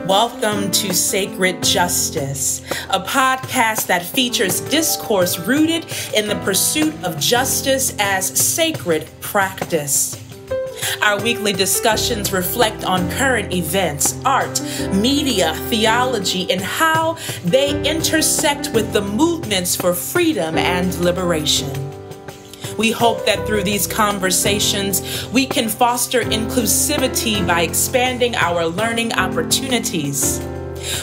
Welcome to Sacred Justice, a podcast that features discourse rooted in the pursuit of justice as sacred practice. Our weekly discussions reflect on current events, art, media, theology, and how they intersect with the movements for freedom and liberation. We hope that through these conversations, we can foster inclusivity by expanding our learning opportunities.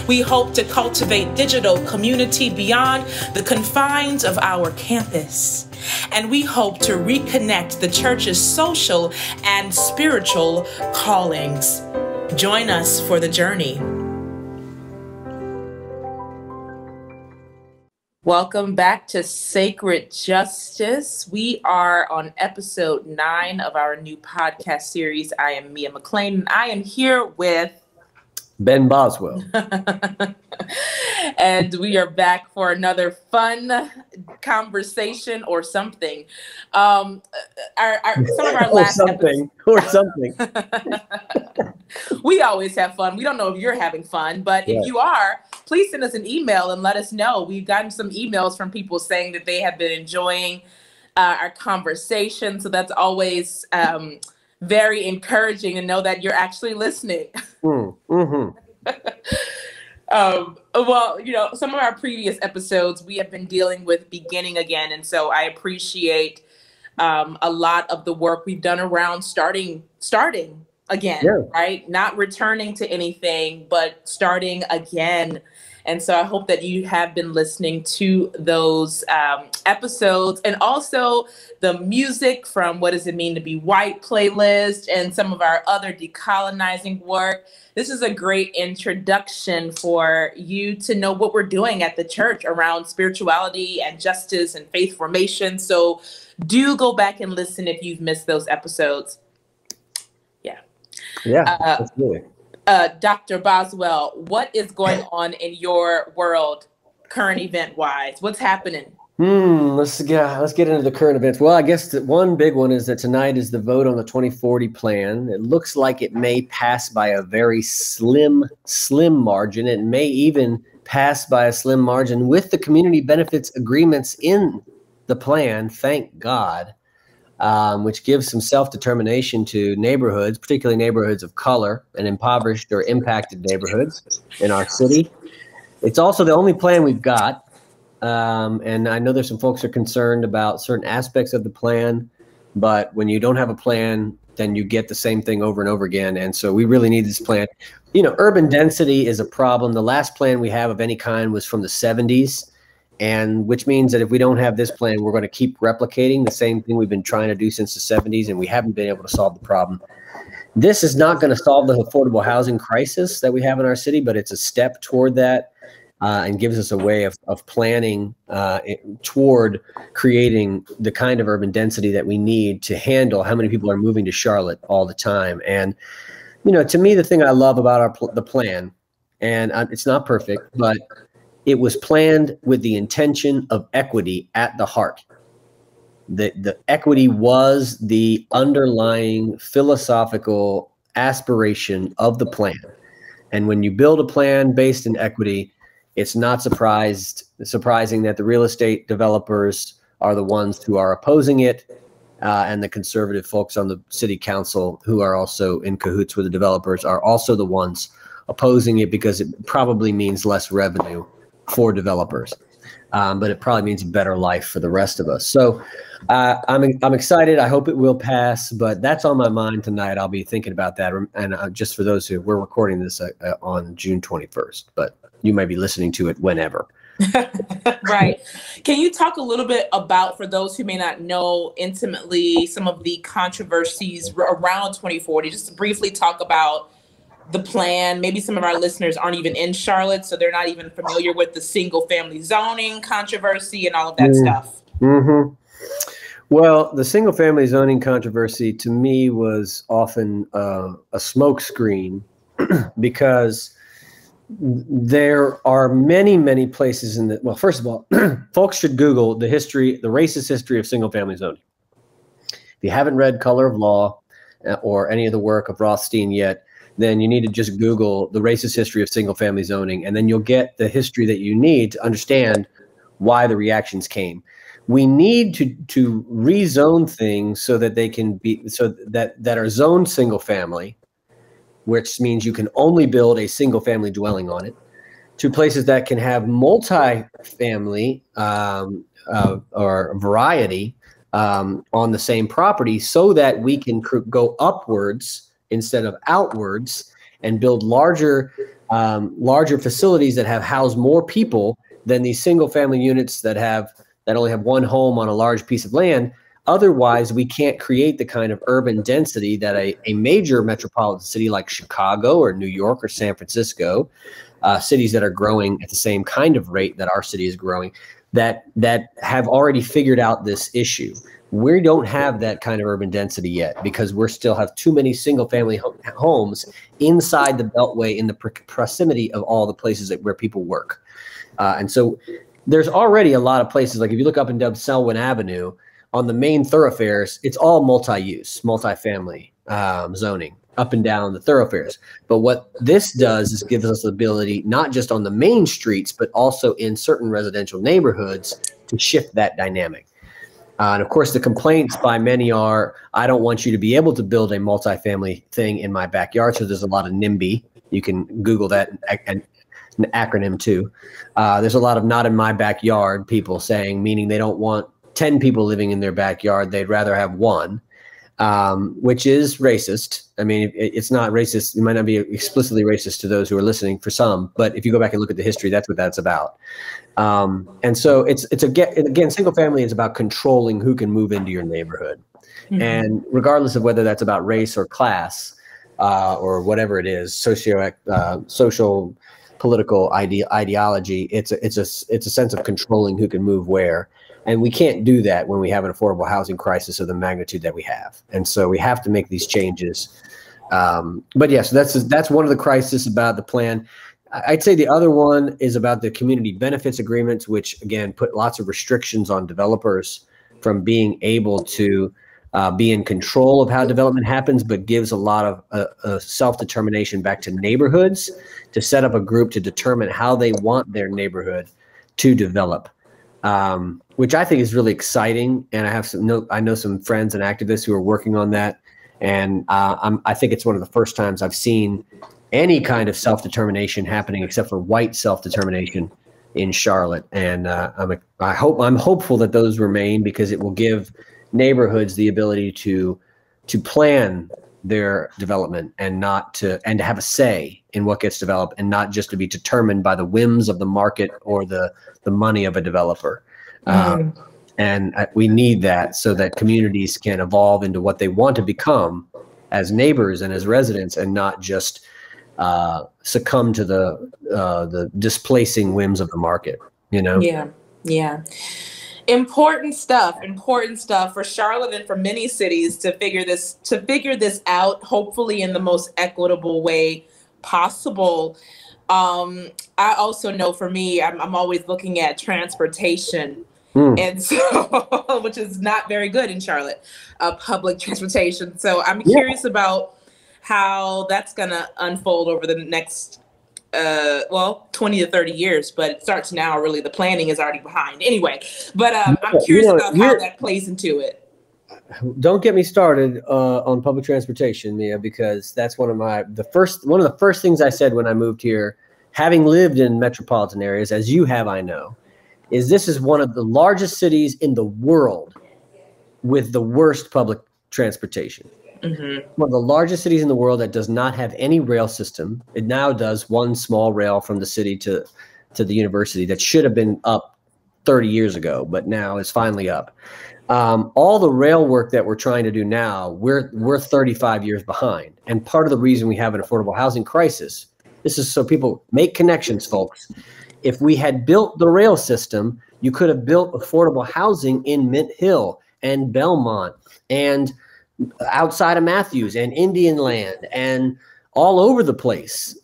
We hope to cultivate digital community beyond the confines of our campus. And we hope to reconnect the church's social and spiritual callings. Join us for the journey. Welcome back to Sacred Justice. We are on episode 9 of our new podcast series. I am Mia McLean, and I am here with Ben Boswell. And we are back for another fun conversation or something. Some of our last something. We always have fun. We don't know if you're having fun, but if you are, please send us an email and let us know. We've gotten some emails from people saying that they have been enjoying our conversation. So that's always very encouraging to know that you're actually listening. Well, you know, some of our previous episodes, we have been dealing with beginning again. And so I appreciate a lot of the work we've done around starting again, right? Not returning to anything, but starting again. And so I hope that you have been listening to those episodes, and also the music from What Does It Mean to Be White playlist and some of our other decolonizing work. This is a great introduction for you to know what we're doing at the church around spirituality and justice and faith formation. So do go back and listen if you've missed those episodes. Absolutely. Dr. Boswell, what is going on in your world, current event wise? What's happening? Let's get into the current events. Well, I guess the one big one is that tonight is the vote on the 2040 plan. It looks like it may pass by a very slim margin. It may even pass by a slim margin with the community benefits agreements in the plan. Thank God. Which gives some self-determination to neighborhoods, particularly neighborhoods of color and impoverished or impacted neighborhoods in our city. It's also the only plan we've got. And I know there's some folks who are concerned about certain aspects of the plan, but when you don't have a plan, then you get the same thing over and over again. And so we really need this plan. You know, urban density is a problem. The last plan we have of any kind was from the 70s. And which means that if we don't have this plan, we're going to keep replicating the same thing we've been trying to do since the 70s, and we haven't been able to solve the problem. This is not going to solve the affordable housing crisis that we have in our city, but it's a step toward that and gives us a way of planning toward creating the kind of urban density that we need to handle how many people are moving to Charlotte all the time. And, you know, to me, the thing I love about the plan, and it's not perfect, but it was planned with the intention of equity at the heart. The equity was the underlying philosophical aspiration of the plan. And when you build a plan based in equity, it's not surprising that the real estate developers are the ones who are opposing it, and the conservative folks on the city council who are also in cahoots with the developers are also the ones opposing it, because it probably means less revenue for developers, but it probably means a better life for the rest of us. So I'm excited. I hope it will pass, but that's on my mind tonight. I'll be thinking about that. And just for those who, we're recording this on June 21st, but you may be listening to it whenever. Right. Can you talk a little bit about, for those who may not know intimately, some of the controversies around 2040, just to briefly talk about the plan? Maybe some of our listeners aren't even in Charlotte, so they're not even familiar with the single family zoning controversy and all of that stuff. Well, the single family zoning controversy to me was often a smokescreen because there are many, many places in the, well, first of all, folks should Google the racist history of single family zoning. If you haven't read Color of Law or any of the work of Rothstein yet, then you need to just Google the racist history of single family zoning, and then you'll get the history that you need to understand why the reactions came. We need to rezone things so that they can be, so that are zoned single family, which means you can only build a single family dwelling on it, to places that can have multi-family or variety on the same property, so that we can go upwards instead of outwards and build larger facilities that have housed more people than these single family units that only have one home on a large piece of land. Otherwise, we can't create the kind of urban density that a major metropolitan city like Chicago or New York or San Francisco, cities that are growing at the same kind of rate that our city is growing, that have already figured out this issue. We don't have that kind of urban density yet, because we still have too many single family homes inside the Beltway, in the proximity of all the places where people work. And so there's already a lot of places, like if you look up and down Selwyn Avenue on the main thoroughfares, it's all multi-use, multi-family zoning up and down the thoroughfares. But what this does is gives us the ability, not just on the main streets, but also in certain residential neighborhoods, to shift that dynamic. And of course, the complaints by many are, I don't want you to be able to build a multifamily thing in my backyard. So there's a lot of NIMBY. You can Google that, and an acronym too. There's a lot of not in my backyard people saying, meaning they don't want 10 people living in their backyard. They'd rather have one, which is racist. I mean, it's not racist. It might not be explicitly racist to those who are listening, for some, but if you go back and look at the history, that's what that's about. And so it's again, single family is about controlling who can move into your neighborhood. Mm-hmm. And regardless of whether that's about race or class, or whatever it is, social, political ideology, it's a sense of controlling who can move where. And we can't do that when we have an affordable housing crisis of the magnitude that we have. And so we have to make these changes. But yes, that's one of the crises about the plan. I'd say the other one is about the community benefits agreements, which again put lots of restrictions on developers from being able to be in control of how development happens, but gives a lot of self-determination back to neighborhoods to set up a group to determine how they want their neighborhood to develop, which I think is really exciting. And I know some friends and activists who are working on that. And I think it's one of the first times I've seen any kind of self-determination happening, except for white self-determination, in Charlotte. And I'm hopeful that those remain, because it will give neighborhoods the ability to plan their development and to have a say in what gets developed, and not just to be determined by the whims of the market or the money of a developer. And we need that so that communities can evolve into what they want to become as neighbors and as residents, and not just succumb to the displacing whims of the market, you know? Yeah. Important stuff for Charlotte and for many cities to figure this out, hopefully in the most equitable way possible. I also know, for me, I'm always looking at transportation. And so, which is not very good in Charlotte, public transportation. So I'm curious about how that's going to unfold over the next 20 to 30 years, but it starts now. Really, the planning is already behind anyway. But I'm curious about how that plays into it. Don't get me started on public transportation, Mia, because that's one of the first things I said when I moved here, having lived in metropolitan areas, as you have, I know, is this is one of the largest cities in the world with the worst public transportation. Mm-hmm. One of the largest cities in the world that does not have any rail system. It now does one small rail from the city to the university that should have been up 30 years ago, but now is finally up. All the rail work that we're trying to do now, we're 35 years behind. And part of the reason we have an affordable housing crisis, this is so people make connections, folks. If we had built the rail system, you could have built affordable housing in Mint Hill and Belmont and outside of Matthews and Indian Land and all over the place,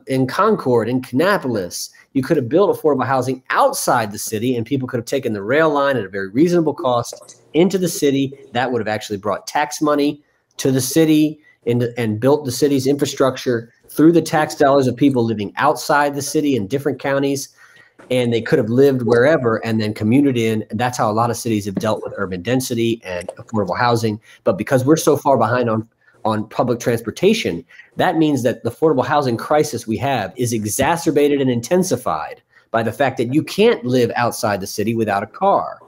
in Concord, in Kannapolis. You could have built affordable housing outside the city, and people could have taken the rail line at a very reasonable cost into the city. That would have actually brought tax money to the city and built the city's infrastructure through the tax dollars of people living outside the city in different counties. And they could have lived wherever and then commuted in. And that's how a lot of cities have dealt with urban density and affordable housing. But because we're so far behind on public transportation, that means that the affordable housing crisis we have is exacerbated and intensified by the fact that you can't live outside the city without a car.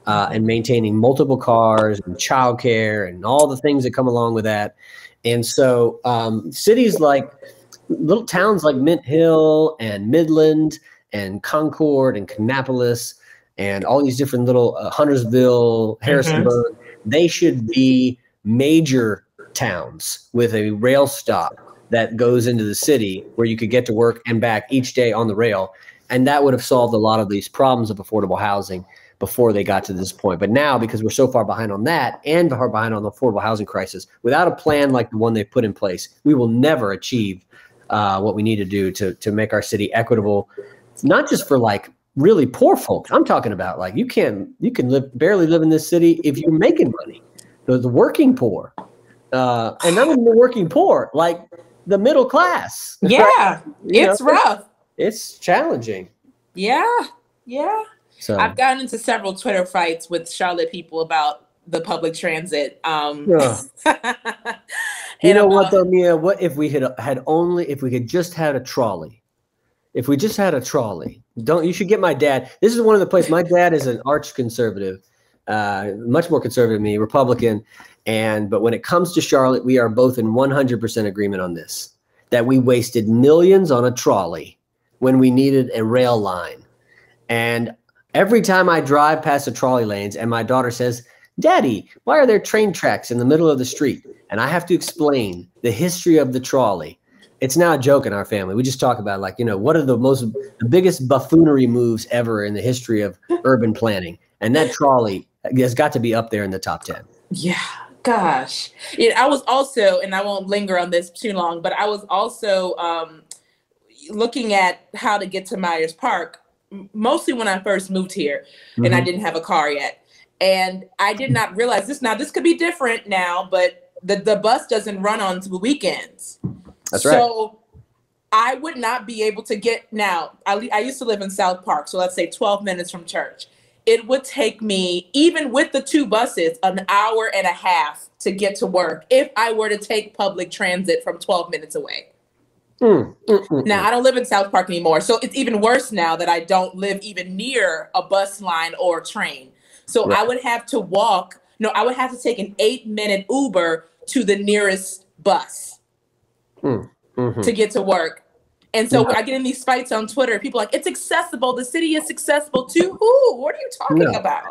And maintaining multiple cars and childcare and all the things that come along with that. And so cities like little towns like Mint Hill and Midland and Concord and Kannapolis and all these different little Huntersville, Harrisonburg, they should be major towns with a rail stop that goes into the city where you could get to work and back each day on the rail. And that would have solved a lot of these problems of affordable housing before they got to this point. But now, because we're so far behind on that and far behind on the affordable housing crisis, without a plan like the one they put in place, we will never achieve what we need to do to make our city equitable, not just for like really poor folks. I'm talking about like you can barely live in this city if you're making money. The working poor, and not even the working poor, like the middle class. Yeah, it's rough. It's challenging. Yeah. So I've gotten into several Twitter fights with Charlotte people about the public transit. You know what though, Mia? What if we if we could just had a trolley? If we just had a trolley, you should get my dad. This is one of the places. My dad is an arch conservative, much more conservative than me, Republican. But when it comes to Charlotte, we are both in 100% agreement on this, that we wasted millions on a trolley when we needed a rail line. And every time I drive past the trolley lanes and my daughter says, "Daddy, why are there train tracks in the middle of the street?" And I have to explain the history of the trolley. It's now a joke in our family. We just talk about like, what are the biggest buffoonery moves ever in the history of urban planning. And that trolley has got to be up there in the top 10. Yeah, gosh. I was also, and I won't linger on this too long, but I was also looking at how to get to Myers Park, mostly when I first moved here and I didn't have a car yet. And I did not realize this. Now, this could be different now, but the bus doesn't run on the weekends. That's right. So I would not be able to get now. I used to live in South Park, so let's say 12 minutes from church. It would take me, even with the two buses, an hour and a half to get to work if I were to take public transit from 12 minutes away. Now, I don't live in South Park anymore, so it's even worse now that I don't live even near a bus line or a train. So right. I would have to walk. No, I would have to take an 8-minute Uber to the nearest bus to get to work. And so when I get in these fights on Twitter, people are like, it's accessible. The city is accessible to who? What are you talking about?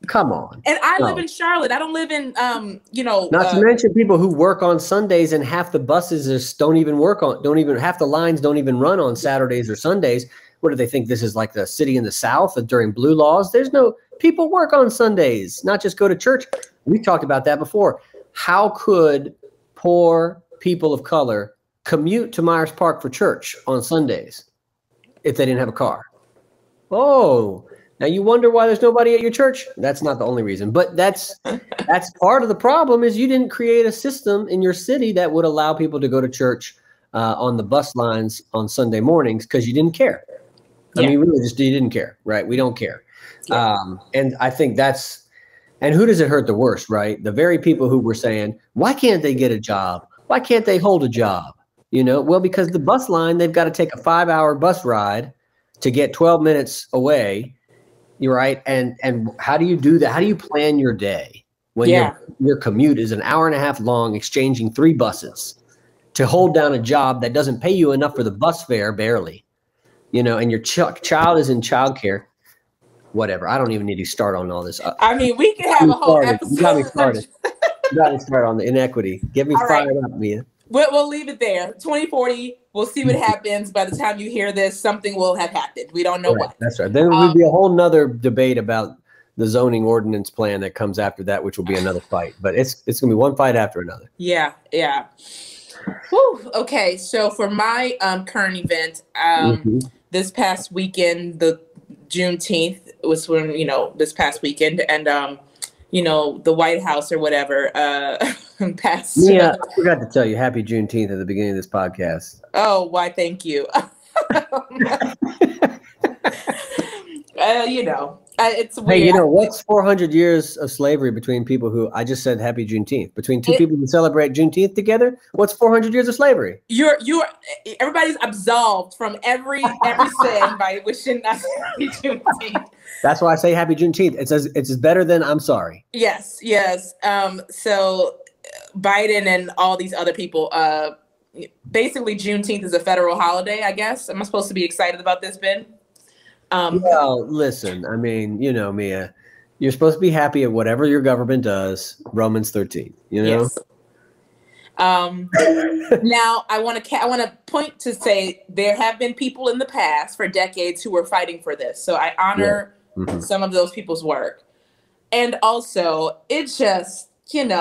Come on. And I live in Charlotte. I don't live in, Not to mention people who work on Sundays, and half the buses half the lines don't even run on Saturdays or Sundays. What do they think? This is like the city in the South during blue laws? People work on Sundays, not just go to church. We talked about that before. How could poor people of color commute to Myers Park for church on Sundays if they didn't have a car? Oh, now you wonder why there's nobody at your church? That's not the only reason, but that's part of the problem is you didn't create a system in your city that would allow people to go to church on the bus lines on Sunday mornings because you didn't care. I mean, really, you didn't care, right? We don't care. Yeah. And I think and who does it hurt the worst, right? The very people who were saying, why can't they get a job? Why can't they hold a job? Well, because the bus line, they've got to take a 5-hour bus ride to get 12 minutes away. You're right. And how do you do that? How do you plan your day when your commute is an hour and a half long, exchanging 3 buses to hold down a job that doesn't pay you enough for the bus fare, barely, and your child is in childcare, whatever. I don't even need to start on all this. I mean, we can have a whole episode. You got me started. You got me started on the inequity. Get me fired up, Mia. We'll leave it there. 2040, we'll see what happens. By the time you hear this, something will have happened. We don't know what. That's right. Then will be a whole nother debate about the zoning ordinance plan that comes after that, which will be another fight. But it's going to be one fight after another. Yeah. Whew. Okay, so for my current event, this past weekend, the Juneteenth was when, this past weekend, and, the White House or whatever, past. Mia, I forgot to tell you, happy Juneteenth at the beginning of this podcast. Oh, why? Thank you. It's weird. Hey, you know, what's 400 years of slavery between people who, I just said happy Juneteenth, between two people who celebrate Juneteenth together? What's 400 years of slavery? Everybody's absolved from every sin by wishing us happy Juneteenth. That's why I say happy Juneteenth. It's better than I'm sorry. Yes. So Biden and all these other people, basically Juneteenth is a federal holiday, I guess. Am I supposed to be excited about this, Ben? Well, listen, I mean, you know, Mia, you're supposed to be happy at whatever your government does. Romans 13, you know? Yes. Now I want to point to say there have been people in the past for decades who were fighting for this. So I honor some of those people's work. And also it's just, give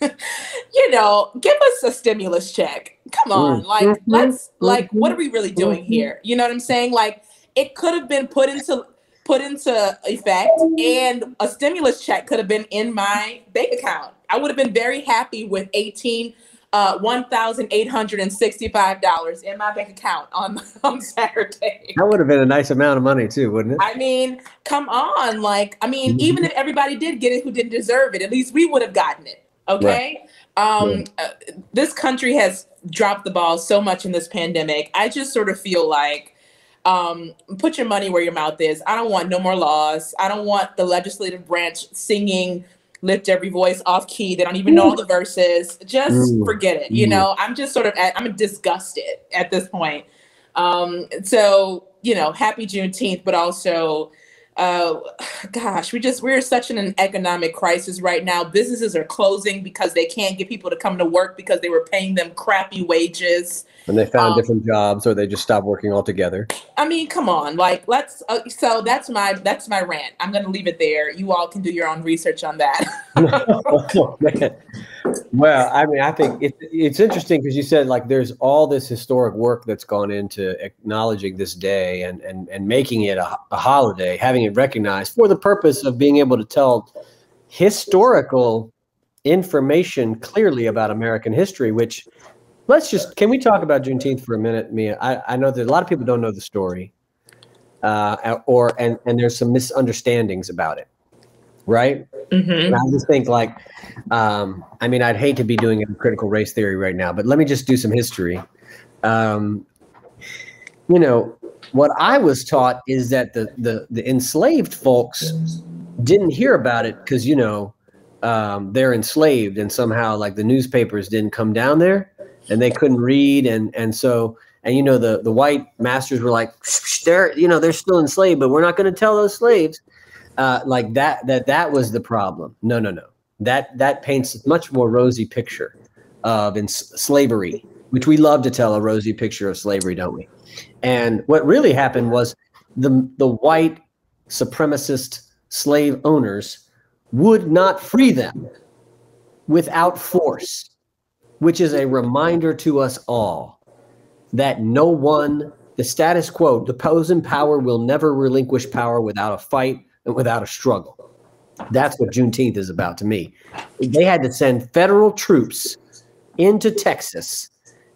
us a stimulus check. Come on. What are we really doing here? You know what I'm saying? Like, it could have been put into effect, and a stimulus check could have been in my bank account. I would have been very happy with $1,865 in my bank account on Saturday. That would have been a nice amount of money too, wouldn't it? I mean, come on. Even if everybody did get it who didn't deserve it, at least we would have gotten it. Okay. Right. This country has dropped the ball so much in this pandemic. I just sort of feel like, put your money where your mouth is. I don't want no more laws. I don't want the legislative branch singing lift every voice off key. They don't even know all the verses. Just forget it. I'm just I'm disgusted at this point. So, happy Juneteenth, but also, we're such in an economic crisis right now. Businesses are closing because they can't get people to come to work because they were paying them crappy wages. And they found different jobs, or they just stopped working altogether. I mean, come on, let's. So that's my rant. I'm going to leave it there. You all can do your own research on that. Oh, man. Well, I mean, I think it's interesting because you said there's all this historic work that's gone into acknowledging this day and making it a holiday, having it recognized for the purpose of being able to tell historical information clearly about American history, which can we talk about Juneteenth for a minute, Mia? I know that a lot of people don't know the story, and there's some misunderstandings about it, right? And I just think I'd hate to be doing a critical race theory right now, but let me just do some history. What I was taught is that the enslaved folks didn't hear about it because, they're enslaved, and somehow the newspapers didn't come down there. And they couldn't read, and so the white masters were like, they're still enslaved, but we're not going to tell those slaves that was the problem. No. That paints a much more rosy picture of slavery, which we love to tell a rosy picture of slavery, don't we? And what really happened was the white supremacist slave owners would not free them without force, which is a reminder to us all that the status quo, the opposing power will never relinquish power without a fight and without a struggle. That's what Juneteenth is about to me. They had to send federal troops into Texas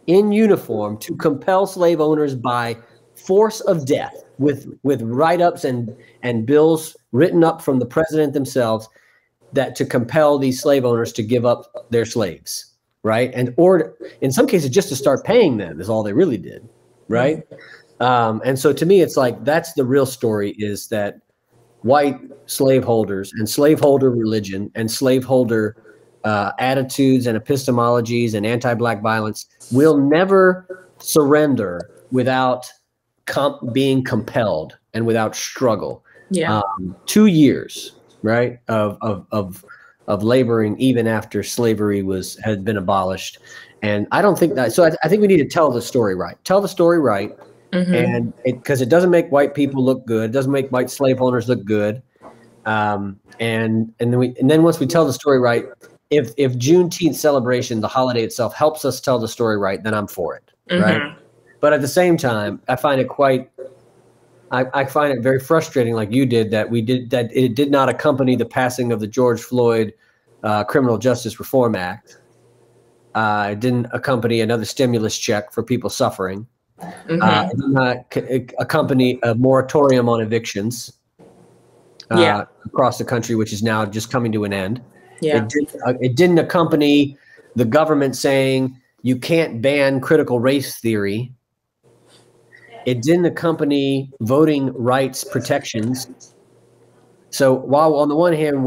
in uniform to compel slave owners by force of death with write-ups and bills written up from the president themselves to compel these slave owners to give up their slaves. Right. Or in some cases, just to start paying them is all they really did. Right. And so to me, it's that's the real story, is that white slaveholders and slaveholder religion and slaveholder attitudes and epistemologies and anti-Black violence will never surrender without being compelled and without struggle. Yeah. 2 years, right, of laboring even after slavery had been abolished. And I don't think that, so I think we need to tell the story right. Tell the story right. And because it doesn't make white people look good. It doesn't make white slave owners look good. And then once we tell the story right, if Juneteenth celebration, the holiday itself, helps us tell the story right, then I'm for it. Right. But at the same time, I find it very frustrating, like you did, that it did not accompany the passing of the George Floyd Criminal Justice Reform Act. It didn't accompany another stimulus check for people suffering. It did not accompany a moratorium on evictions across the country, which is now just coming to an end. Yeah. It didn't accompany the government saying you can't ban critical race theory. It didn't accompany voting rights protections. So while on the one hand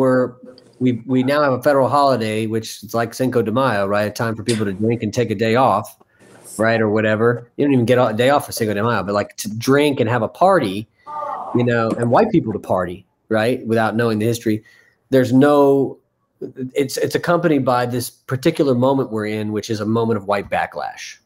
we now have a federal holiday, which is like Cinco de Mayo, right? A time for people to drink and take a day off, right, or whatever. You don't even get a day off for Cinco de Mayo, but like to drink and have a party, you know, and white people to party, right, without knowing the history. There's no. It's accompanied by this particular moment we're in, which is a moment of white backlash,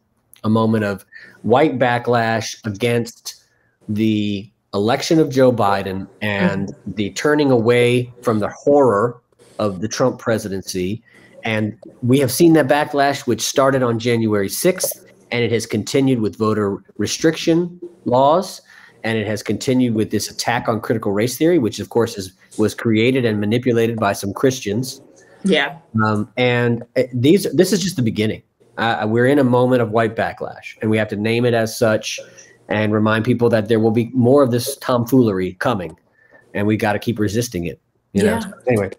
a moment of white backlash against the election of Joe Biden and the turning away from the horror of the Trump presidency. And we have seen that backlash, which started on January 6th, and it has continued with voter restriction laws. And it has continued with this attack on critical race theory, which, of course, was created and manipulated by some Christians. Yeah. And this is just the beginning. We're in a moment of white backlash, and we have to name it as such and remind people that there will be more of this tomfoolery coming, and we got to keep resisting it. You know? Anyway,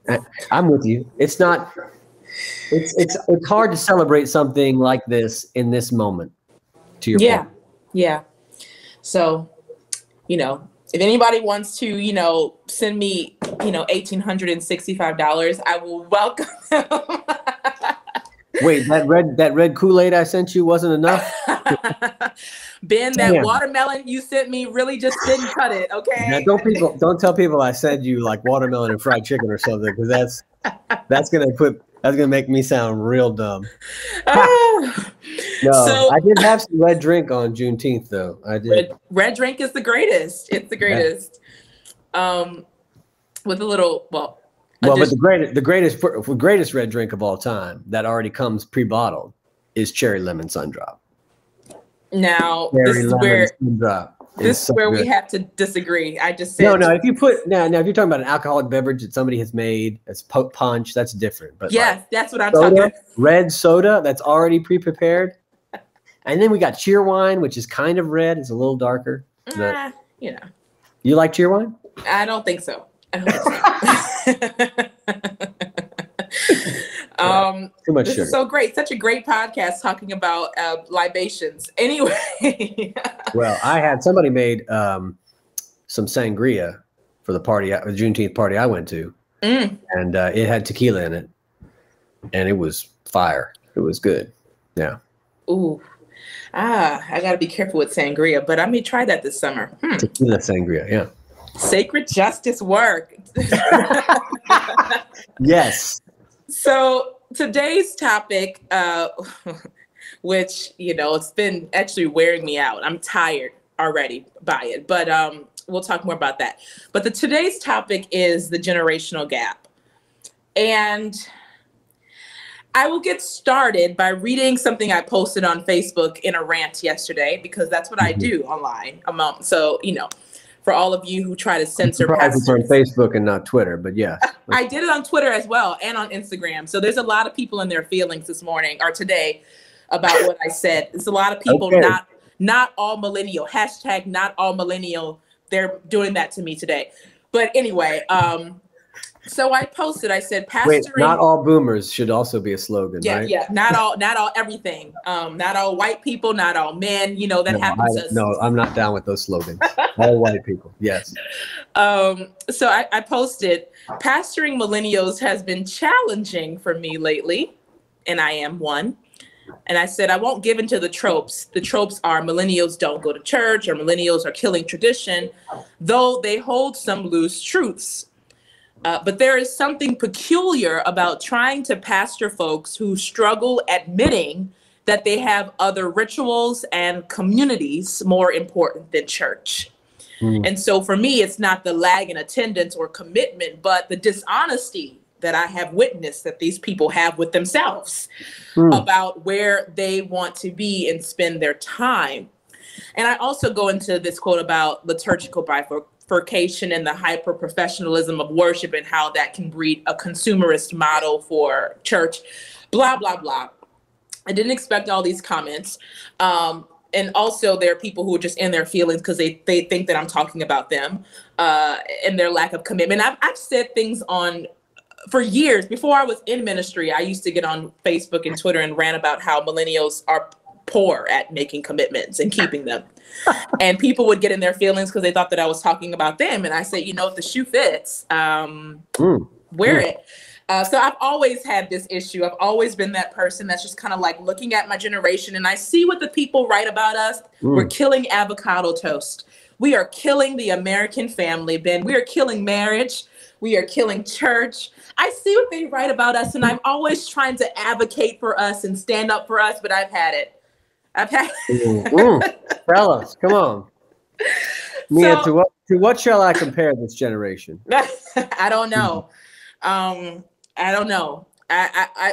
I'm with you. It's not. It's hard to celebrate something like this in this moment. To your point. Yeah. So, you know, if anybody wants to, you know, send me, you know, $1,865, I will welcome them. Wait, that red Kool-Aid I sent you wasn't enough? Ben, that watermelon you sent me really just didn't cut it, okay? Now, don't tell people I sent you like watermelon and fried chicken or something, because that's gonna make me sound real dumb. No, so, I did have some red drink on Juneteenth, though. I did. Red drink is the greatest. It's the greatest. With a little, but the greatest red drink of all time that already comes pre-bottled is cherry lemon sun-drop. Now, this is where we have to disagree. I just said no. If you put now if you're talking about an alcoholic beverage that somebody has made, that's punch, that's different. But yes, like, that's what I'm talking about. Red soda that's already pre-prepared, and then we got cheer wine, which is kind of red. It's a little darker. You know, you like cheer wine? I don't think so. Too much this sugar. Is so great. Such a great podcast talking about libations. Anyway. Well, somebody made some sangria for the Juneteenth party I went to. And it had tequila in it. And it was fire. It was good. Yeah. Ooh. I got to be careful with sangria, but I may try that this summer. Tequila sangria, yeah. Sacred justice work. Yes. So today's topic, which, you know, it's been actually wearing me out. I'm tired already by it, but we'll talk more about that. But today's topic is the generational gap. And I will get started by reading something I posted on Facebook in a rant yesterday, because that's what I do online. So, you know, for all of you who try to censor pastors. It's on Facebook and not Twitter, but yeah. I did it on Twitter as well and on Instagram. So there's a lot of people in their feelings this morning or today about what I said. There's a lot of people, not all millennial, hashtag not all millennial. They're doing that to me today. But anyway, so I posted, I said, pastoring. Wait, not all boomers should also be a slogan, right? Yeah, not all everything. Not all white people, not all men, you know, that happens. No, I'm not down with those slogans. All white people, yes. So I posted, pastoring millennials has been challenging for me lately, and I am one. And I said, I won't give into the tropes. The tropes are millennials don't go to church, or millennials are killing tradition, though they hold some loose truths. But there is something peculiar about trying to pastor folks who struggle admitting that they have other rituals and communities more important than church. And so for me, it's not the lag in attendance or commitment, but the dishonesty that I have witnessed that these people have with themselves about where they want to be and spend their time. And I also go into this quote about liturgical bifurcation and the hyper professionalism of worship and how that can breed a consumerist model for church, blah, blah, blah. I didn't expect all these comments. And also there are people who are just in their feelings because they think that I'm talking about them and their lack of commitment. I've said things for years before I was in ministry. I used to get on Facebook and Twitter and rant about how millennials are poor at making commitments and keeping them. And people would get in their feelings because they thought that I was talking about them. And I said, if the shoe fits, wear it. So I've always had this issue. I've always been that person that's just kind of like looking at my generation and I see what the people write about us. We're killing avocado toast. We are killing the American family, Ben. We are killing marriage. We are killing church. I see what they write about us and I'm always trying to advocate for us and stand up for us, but I've had it. Fellas, come on. Mia, to what shall I compare this generation? I don't know. I don't know.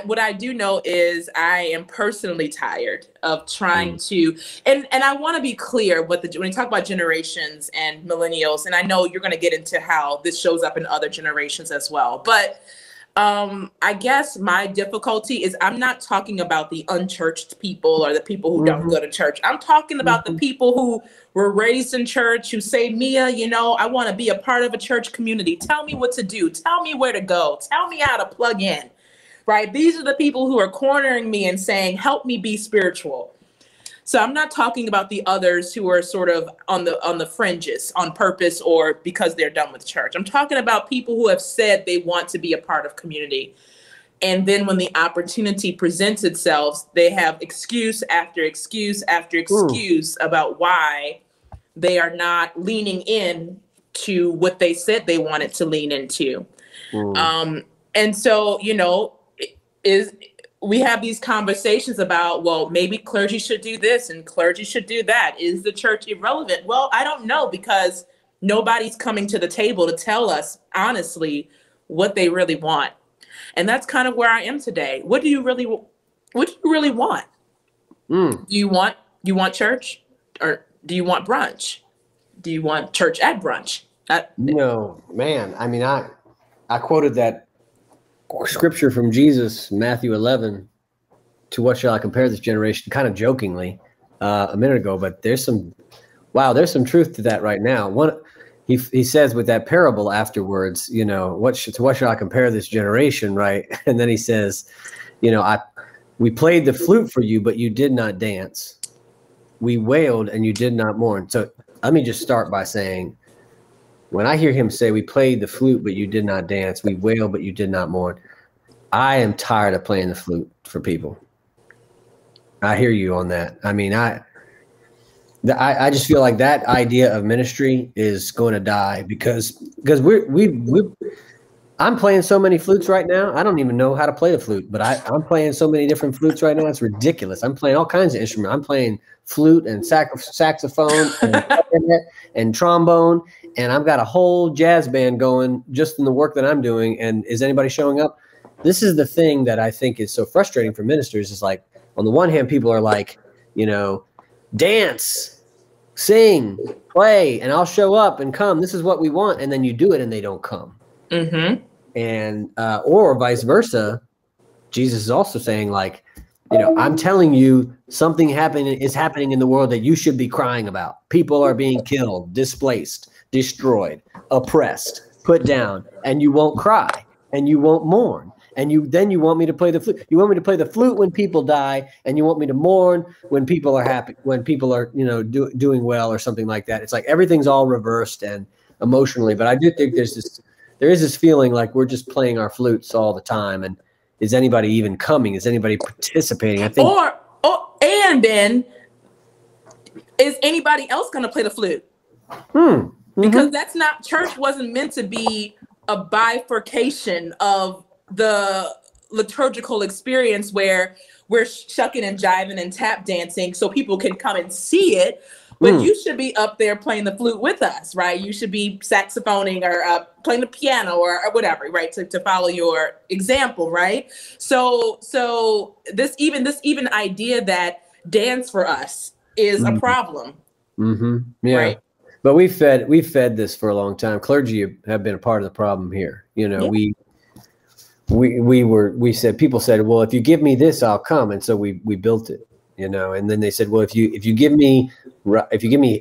What I do know is I am personally tired of trying to, and I want to be clear when you talk about generations and millennials, and I know you're going to get into how this shows up in other generations as well. But I guess my difficulty is I'm not talking about the unchurched people or the people who don't go to church. I'm talking about the people who were raised in church, who say, Mia, I want to be a part of a church community. Tell me what to do. Tell me where to go. Tell me how to plug in, right? These are the people who are cornering me and saying, help me be spiritual. So I'm not talking about the others who are sort of on the fringes on purpose or because they're done with church. I'm talking about people who have said they want to be a part of community. And then when the opportunity presents itself, they have excuse after excuse after excuse about why they are not leaning in to what they said they wanted to lean into. And so, we have these conversations about, well, maybe clergy should do this and clergy should do that. Is the church irrelevant? Well, I don't know, because nobody's coming to the table to tell us honestly what they really want. And that's kind of where I am today. What do you really want? Do you want church, or do you want brunch? Do you want church at brunch? No, man. I mean, I quoted that scripture from Jesus, Matthew 11, to what shall I compare this generation, kind of jokingly a minute ago, but there's some truth to that right now. He says with that parable afterwards, what shall I compare this generation, right? And then he says, we played the flute for you, but you did not dance. We wailed and you did not mourn. So let me just start by saying, when I hear him say, we played the flute, but you did not dance, we wailed, but you did not mourn, I am tired of playing the flute for people. I hear you on that. I mean, I just feel like that idea of ministry is going to die because I'm playing so many flutes right now. I don't even know how to play the flute, but I'm playing so many different flutes right now. It's ridiculous. I'm playing all kinds of instruments. I'm playing flute and saxophone and trombone, and I've got a whole jazz band going just in the work that I'm doing. And is anybody showing up? This is the thing that I think is so frustrating for ministers. Is like, on the one hand, people are like, dance, sing, play, and I'll show up and come. This is what we want. And then you do it and they don't come. And, or vice versa. Jesus is also saying, like, I'm telling you something is happening in the world that you should be crying about. People are being killed, displaced, destroyed, oppressed, put down, and you won't cry and you won't mourn. And then you want me to play the flute. You want me to play the flute when people die, and you want me to mourn when people are happy, when people are, doing well or something like that. It's like everything's all reversed and emotionally. But I do think there is this feeling like we're just playing our flutes all the time. And is anybody even coming? Is anybody participating? I think. And then, is anybody else going to play the flute? Because that's not, church wasn't meant to be a bifurcation of the liturgical experience where we're shucking and jiving and tap dancing so people can come and see it. But you should be up there playing the flute with us, right? You should be saxophoning or playing the piano or whatever, right? To follow your example, right? So this idea that dance for us is a problem. Yeah. Right? But we've fed this for a long time. Clergy have been a part of the problem here. You know, Yeah. we said, people said, well, if you give me this, I'll come. And so we built it, you know, and then they said, well, if you give me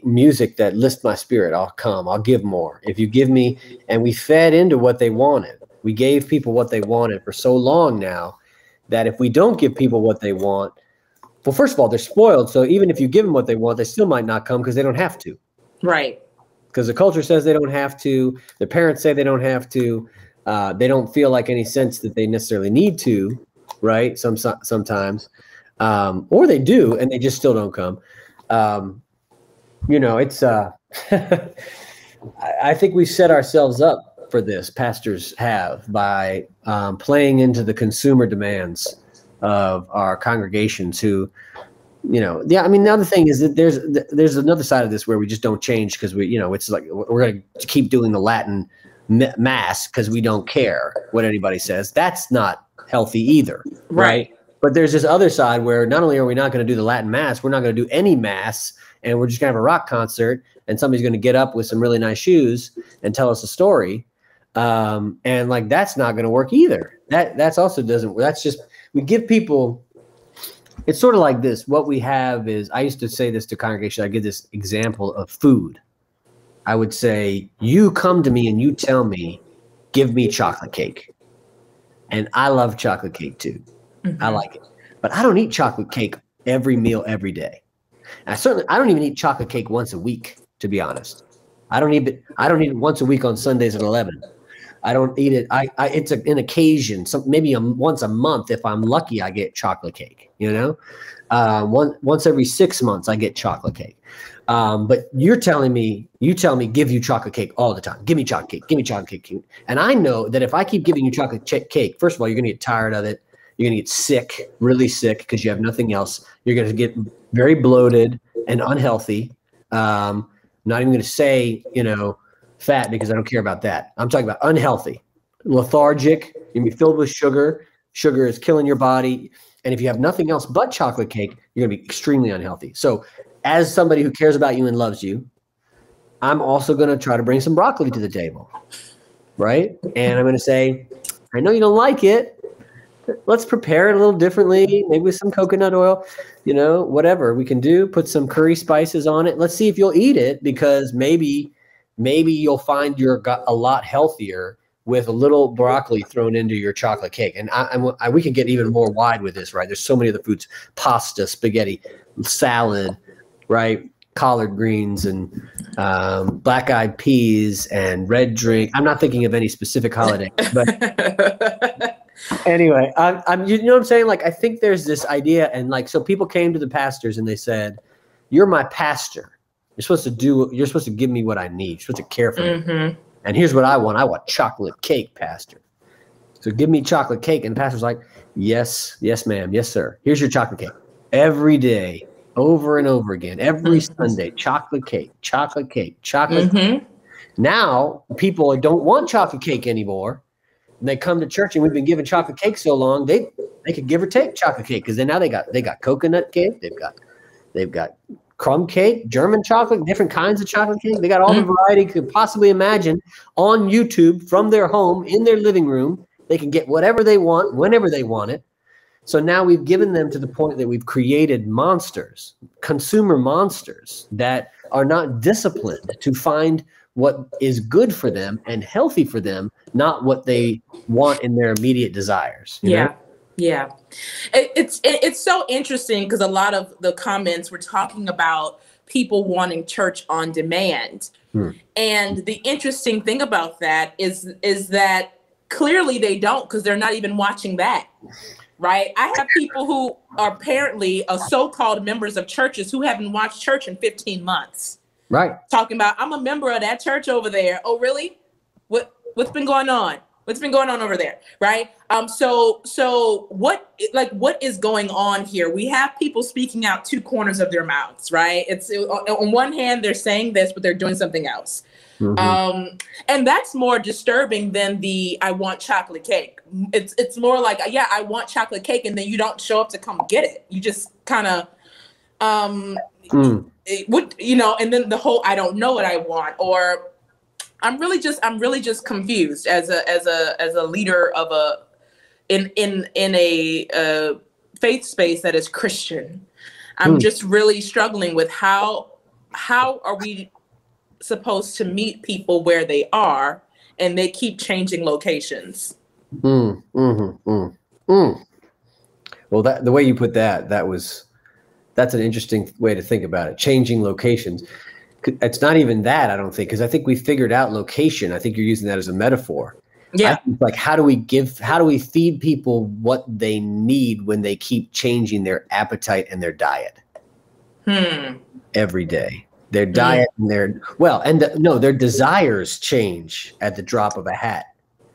music that lifts my spirit, I'll come, I'll give more. If you give me, and we fed into what they wanted. We gave people what they wanted for so long now that if we don't give people what they want, well, first of all, they're spoiled. So even if you give them what they want, they still might not come because they don't have to. Right. Because the culture says they don't have to. Their parents say they don't have to. They don't feel like any sense that they necessarily need to, right? Sometimes, or they do, and they just still don't come. You know, it's. I think we set ourselves up for this. Pastors have by playing into the consumer demands of our congregations who, you know, yeah. I mean, the other thing is that there's another side of this where we just don't change because we, you know, it's like we're going to keep doing the Latin mass because we don't care what anybody says. That's not healthy either, right? But there's this other side where not only are we not going to do the Latin mass, we're not going to do any mass, and we're just going to have a rock concert, and somebody's going to get up with some really nice shoes and tell us a story, and like that's not going to work either. That's also doesn't. That's just we give people. It's sort of like this. What we have is, I used to say this to congregation. I give this example of food. I would say, you come to me and you tell me, give me chocolate cake. And I love chocolate cake too. Mm-hmm. I like it. But I don't eat chocolate cake every meal, every day. And I don't even eat chocolate cake once a week, to be honest. I don't eat it once a week on Sundays at 11. I don't eat it. It's an occasion. Maybe once a month, if I'm lucky, I get chocolate cake. You know, once every 6 months, I get chocolate cake. But you tell me, give you chocolate cake all the time. Give me chocolate cake. Give me chocolate cake. And I know that if I keep giving you chocolate cake, first of all, you're going to get tired of it. You're going to get sick, really sick, because you have nothing else. You're going to get very bloated and unhealthy. Not even going to say, you know, fat, because I don't care about that. I'm talking about unhealthy, lethargic. You're going to be filled with sugar. Sugar is killing your body. And if you have nothing else but chocolate cake, you're going to be extremely unhealthy. So as somebody who cares about you and loves you, I'm also going to try to bring some broccoli to the table, right? And I'm going to say, I know you don't like it. Let's prepare it a little differently, maybe with some coconut oil, you know, whatever we can do. Put some curry spices on it. Let's see if you'll eat it, because maybe you'll find you're a lot healthier with a little broccoli thrown into your chocolate cake. And we can get even more wide with this, right? There's so many other foods: pasta, spaghetti, salad, right? Collard greens and black-eyed peas and red drink. I'm not thinking of any specific holiday, but anyway, I'm you know what I'm saying? Like, I think there's this idea, and like, so people came to the pastors and they said, "You're my pastor. You're supposed to give me what I need. You're supposed to care for me. And here's what I want. I want chocolate cake, pastor. So give me chocolate cake." And the pastor's like, "Yes, ma'am. Yes, sir. Here's your chocolate cake." Every day, over and over again, every Sunday, chocolate cake, chocolate cake, chocolate cake. Now people don't want chocolate cake anymore. And they come to church, and we've been giving chocolate cake so long, they could give or take chocolate cake, because now they got coconut cake, they've got crumb cake, German chocolate, different kinds of chocolate cake. They got all the variety you could possibly imagine on YouTube from their home in their living room. They can get whatever they want whenever they want it. So now we've given them to the point that we've created monsters, consumer monsters that are not disciplined to find what is good for them and healthy for them, not what they want in their immediate desires. You know? Yeah. It's so interesting, because a lot of the comments were talking about people wanting church on demand. And the interesting thing about that is that clearly they don't, because they're not even watching that. Right. I have people who are apparently so-called members of churches who haven't watched church in 15 months. Right. Talking about, I'm a member of that church over there. Oh, really? What's been going on? What's been going on over there? Right. So what is going on here? We have people speaking out two corners of their mouths. Right. It's on one hand, they're saying this, but they're doing something else. And that's more disturbing than the "I want chocolate cake." It's more like, yeah, I want chocolate cake, and then you don't show up to come get it. You just kind of and then the whole, I don't know what I want, or I'm really just confused as a leader of in a faith space that is Christian. I'm just really struggling with how are we supposed to meet people where they are, and they keep changing locations. Well, that the way you put that's an interesting way to think about it. Changing locations. It's not even that, I don't think, because I think we figured out location. I think you're using that as a metaphor. Yeah. I think, like, how do we feed people what they need when they keep changing their appetite and their diet every day? Their diet and their desires change at the drop of a hat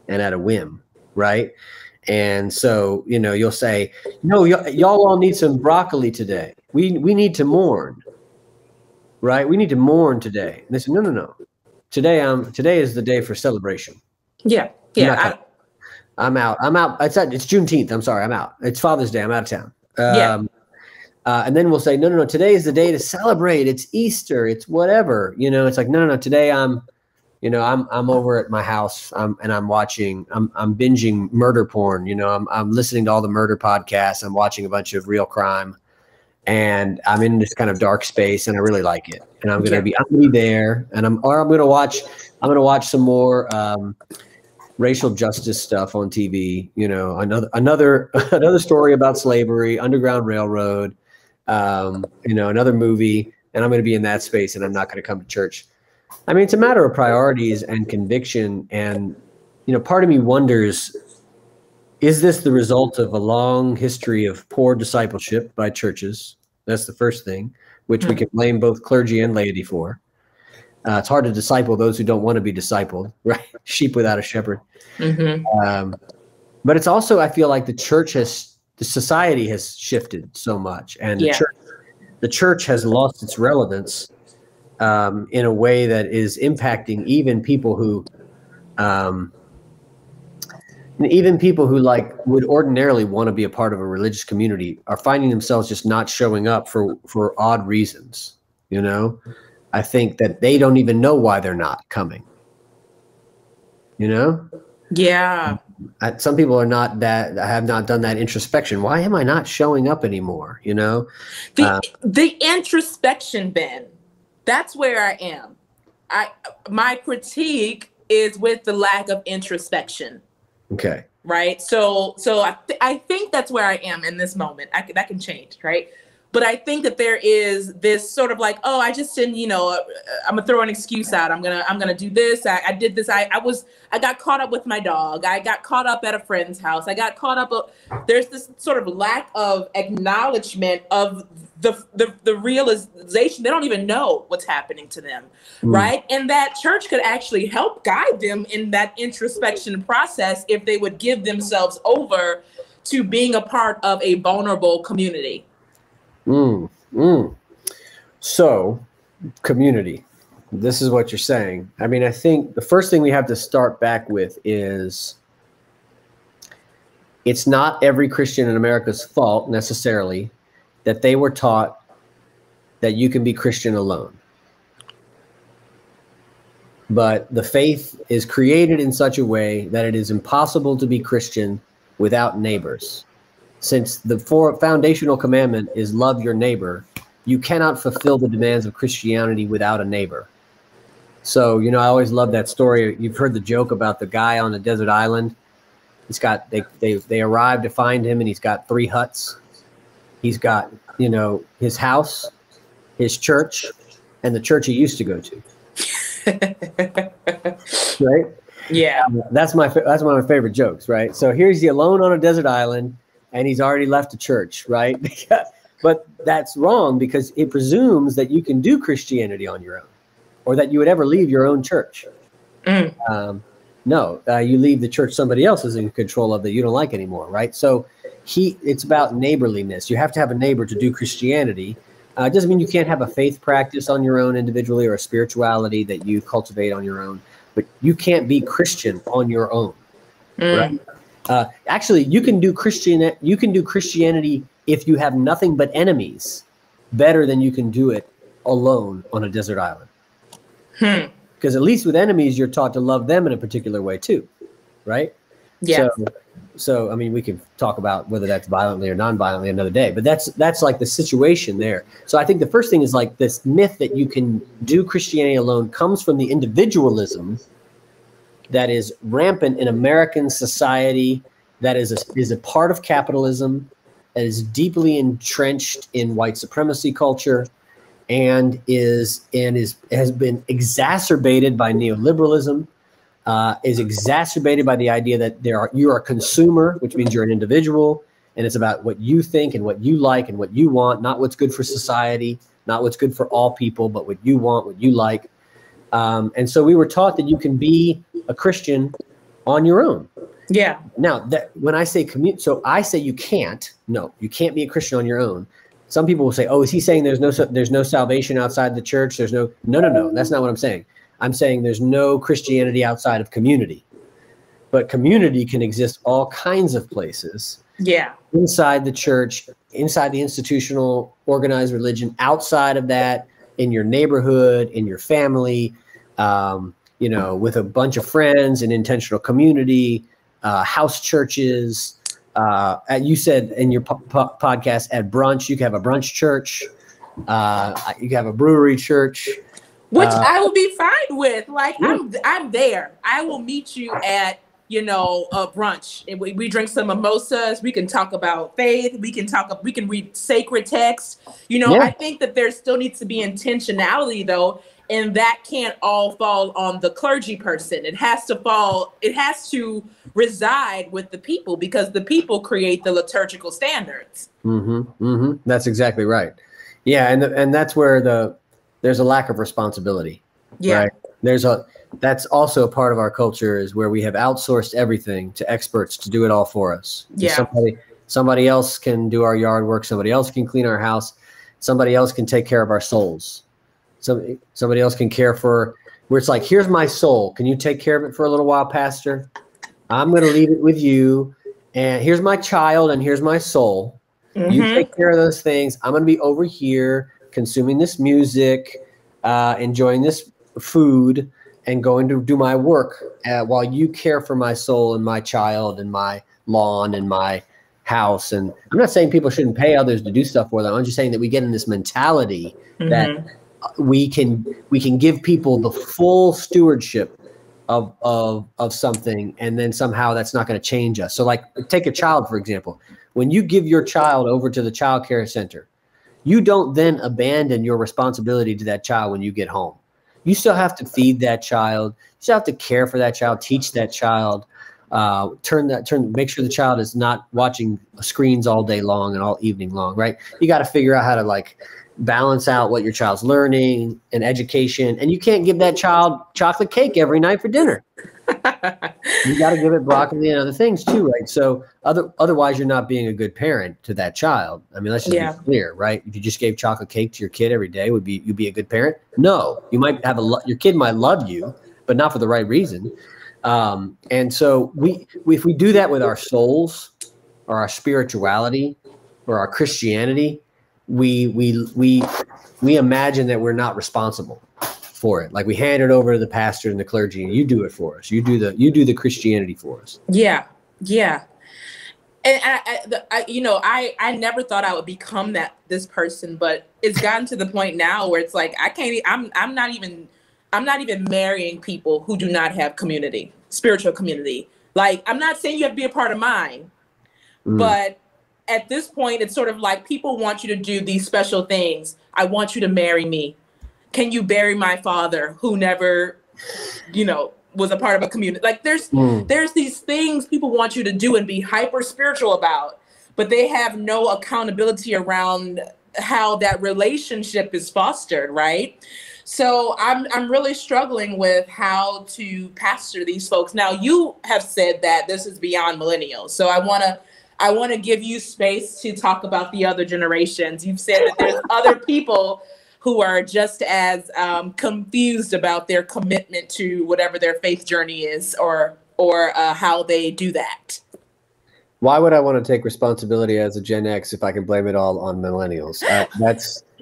and at a whim, right? And so, you'll say, no, y'all all need some broccoli today. We need to mourn, right? We need to mourn today. And they said, no. Today is the day for celebration. Yeah. I'm out. It's Juneteenth. I'm sorry. I'm out. It's Father's Day. I'm out of town. And then we'll say, no. Today is the day to celebrate. It's Easter. It's whatever. It's like, no. Today I'm over at my house. I'm binging murder porn. I'm listening to all the murder podcasts. I'm watching a bunch of real crime, and I'm in this kind of dark space, and I really like it. And I'm gonna be there, and I'm gonna watch some more racial justice stuff on TV. Another story about slavery, Underground Railroad. Another movie, and I'm going to be in that space, and I'm not going to come to church. I mean, it's a matter of priorities and conviction. And, part of me wonders, is this the result of a long history of poor discipleship by churches? That's the first thing, which we can blame both clergy and laity for. It's hard to disciple those who don't want to be discipled, right? Sheep without a shepherd. But it's also, I feel like the society has shifted so much, and the church has lost its relevance in a way that is impacting even people who like would ordinarily want to be a part of a religious community are finding themselves just not showing up for odd reasons. I think that they don't even know why they're not coming. Yeah. Some people have not done that introspection. Why am I not showing up anymore? The introspection, Ben, that's where I am. My critique is with the lack of introspection. Okay. Right. So I think that's where I am in this moment. That can change. Right. But I think that there is this sort of like, I just didn't, I'm gonna throw an excuse out. I'm gonna do this. I did this. I got caught up with my dog. I got caught up at a friend's house. I got caught up. There's this sort of lack of acknowledgement of the realization. They don't even know what's happening to them, right? And that church could actually help guide them in that introspection process if they would give themselves over to being a part of a vulnerable community. So, community, this is what you're saying. I mean, I think the first thing we have to start back with is it's not every Christian in America's fault necessarily that they were taught that you can be Christian alone. But the faith is created in such a way that it is impossible to be Christian without neighbors. Since the foundational commandment is love your neighbor, you cannot fulfill the demands of Christianity without a neighbor. So, I always love that story. You've heard the joke about the guy on a desert island. He's got, they arrived to find him, and he's got 3 huts. He's got, his house, his church, and the church he used to go to. Right? Yeah. That's one of my favorite jokes, right? So here's he alone on a desert island, and he's already left a church, right? But that's wrong, because it presumes that you can do Christianity on your own, or that you would ever leave your own church. No, you leave the church somebody else is in control of that you don't like anymore, right? So it's about neighborliness. You have to have a neighbor to do Christianity. It doesn't mean you can't have a faith practice on your own individually, or a spirituality that you cultivate on your own, but you can't be Christian on your own, right? Actually, you can do Christianity if you have nothing but enemies, better than you can do it alone on a desert island. Hmm. Because at least with enemies, you're taught to love them in a particular way too, right? Yeah. So I mean, we can talk about whether that's violently or non-violently another day, but that's like the situation there. So I think the first thing is like this myth that you can do Christianity alone comes from the individualism that is rampant in American society, that is a part of capitalism, that is deeply entrenched in white supremacy culture, and has been exacerbated by neoliberalism, is exacerbated by the idea that you're a consumer, which means you're an individual, and it's about what you think and what you like and what you want, not what's good for society, not what's good for all people, but what you want, what you like. And so we were taught that you can be a Christian on your own. Yeah. Now, when I say so I say you can't. No, you can't be a Christian on your own. Some people will say, "Oh, is he saying there's no salvation outside the church? There's no." That's not what I'm saying. I'm saying there's no Christianity outside of community, but community can exist all kinds of places. Yeah. Inside the church, inside the institutional organized religion, outside of that, in your neighborhood, in your family, with a bunch of friends, an intentional community, house churches. You said in your podcast at brunch, you can have a brunch church. You can have a brewery church. Which I will be fine with. Like, yeah. I'm there. I will meet you at, a brunch. And we drink some mimosas. We can talk about faith. We can read sacred texts. Yeah. I think that there still needs to be intentionality, though. And that can't all fall on the clergy person. It has to reside with the people, because the people create the liturgical standards. Mm-hmm. Mm-hmm. That's exactly right. Yeah. And that's where there's a lack of responsibility. Yeah. Right? That's also a part of our culture, is where we have outsourced everything to experts to do it all for us. Yeah. Somebody else can do our yard work. Somebody else can clean our house. Somebody else can take care of our souls. Somebody else can care for, where it's like, here's my soul. Can you take care of it for a little while, Pastor? I'm going to leave it with you. And here's my child, and here's my soul. Mm-hmm. You take care of those things. I'm going to be over here consuming this music, enjoying this food, and going to do my work while you care for my soul and my child and my lawn and my house. And I'm not saying people shouldn't pay others to do stuff for them. I'm just saying that we get in this mentality that we can give people the full stewardship of something, and then somehow that's not going to change us. So, like, take a child, for example. When you give your child over to the child care center, you don't then abandon your responsibility to that child when you get home. You still have to feed that child. You still have to care for that child, teach that child, make sure the child is not watching screens all day long and all evening long, right? You got to figure out how to balance out what your child's learning and education. And you can't give that child chocolate cake every night for dinner. You got to give it broccoli and other things too, right? So otherwise you're not being a good parent to that child. I mean, let's just be clear, right? If you just gave chocolate cake to your kid every day, you'd be a good parent? No, you might have your kid might love you, but not for the right reason. And so if we do that with our souls or our spirituality or our Christianity, we imagine that we're not responsible for it. Like, we hand it over to the pastor and the clergy, and you do it for us. You do the Christianity for us. Yeah. Yeah. And I never thought I would become this person, but it's gotten to the point now where it's like, I'm not even marrying people who do not have community, spiritual community. Like, I'm not saying you have to be a part of mine, but at this point, it's sort of like, people want you to do these special things. I want you to marry me. Can you bury my father who never, was a part of a community? Like, there's these things people want you to do and be hyper spiritual about, but they have no accountability around how that relationship is fostered, right? So I'm really struggling with how to pastor these folks. Now, you have said that this is beyond millennials, so I want to give you space to talk about the other generations. You've said that there's other people who are just as confused about their commitment to whatever their faith journey is, or how they do that. Why would I want to take responsibility as a Gen X if I can blame it all on millennials?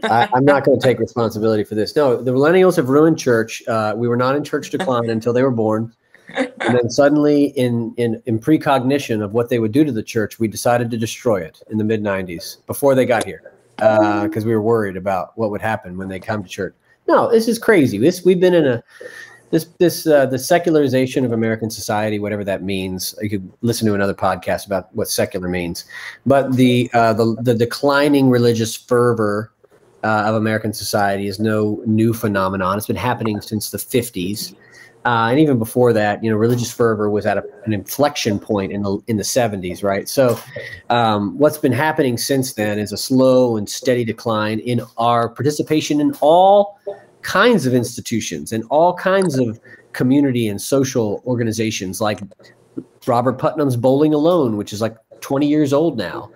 I'm not going to take responsibility for this. No, the millennials have ruined church. We were not in church decline until they were born. And then suddenly in precognition of what they would do to the church, we decided to destroy it in the mid-90s before they got here, because we were worried about what would happen when they come to church. No, this is crazy. We've been in the secularization of American society, whatever that means. You could listen to another podcast about what secular means. But the declining religious fervor of American society is no new phenomenon. It's been happening since the 50s. And even before that, religious fervor was at an inflection point in the 70s, right? So what's been happening since then is a slow and steady decline in our participation in all kinds of institutions and all kinds of community and social organizations, like Robert Putnam's Bowling Alone, which is like 20 years old now,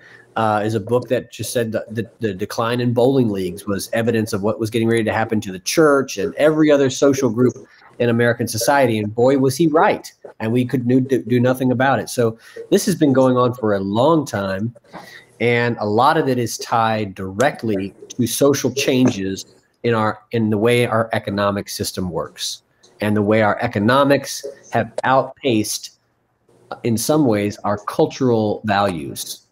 is a book that just said the decline in bowling leagues was evidence of what was getting ready to happen to the church and every other social group in American society. And boy, was he right. And we could do nothing about it. So this has been going on for a long time. And a lot of it is tied directly to social changes in the way our economic system works, and the way our economics have outpaced, in some ways, our cultural values,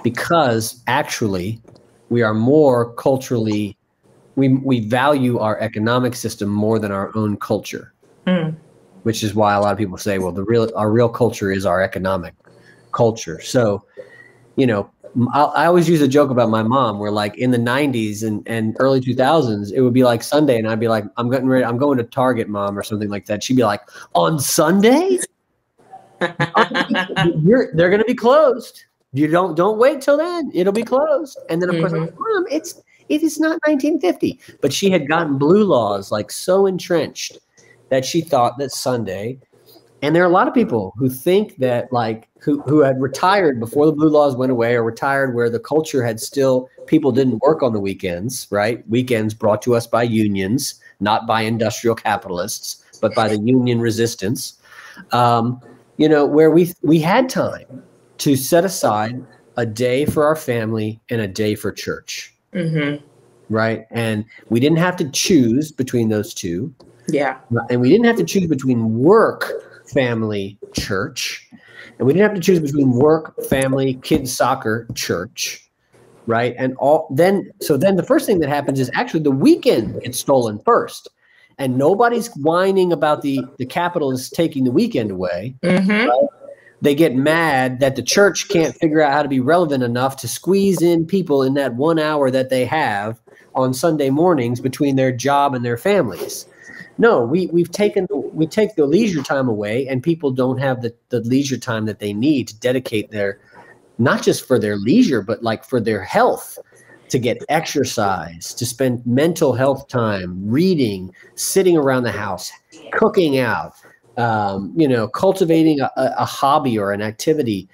because actually we are more culturally, we value our economic system more than our own culture, which is why a lot of people say, well, our real culture is our economic culture. So, I always use a joke about my mom, where like in the 90s and early 2000s, it would be like Sunday, and I'd be like, I'm going to Target, Mom, or something like that. She'd be like, on Sunday? They're going to be closed. You don't wait till then. It'll be closed. And then of course, I'm like, Mom, it is not 1950. But she had gotten blue laws like so entrenched that she thought that Sunday. And there are a lot of people who think that, like, who had retired before the blue laws went away, or retired where the culture had still, people didn't work on the weekends, right? Weekends brought to us by unions, not by industrial capitalists, but by the union resistance, where we had time to set aside a day for our family and a day for church, right? And we didn't have to choose between those two. Yeah. And we didn't have to choose between work, family, church. And we didn't have to choose between work, family, kids, soccer, church, right? And then the first thing that happens is actually the weekend gets stolen first. And nobody's whining about the capitalists taking the weekend away. Right? They get mad that the church can't figure out how to be relevant enough to squeeze in people in that 1 hour that they have on Sunday mornings between their job and their families. No, we take the leisure time away, and people don't have the leisure time that they need to dedicate not just for their leisure, but like for their health, to get exercise, to spend mental health time, reading, sitting around the house, cooking out, cultivating a hobby or an activity,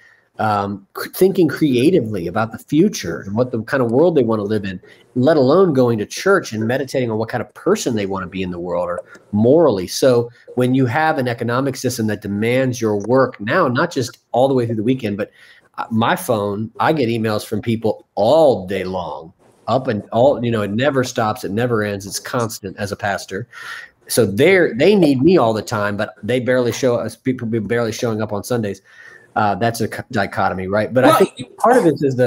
thinking creatively about the future and what the kind of world they want to live in, let alone going to church and meditating on what kind of person they want to be in the world or morally. So when you have an economic system that demands your work now, not just all the way through the weekend, but my phone, I get emails from people all day long, up and all, it never stops. It never ends. It's constant as a pastor. So they need me all the time, but they barely show us. People be barely showing up on Sundays. That's a dichotomy, right? But I think part of it is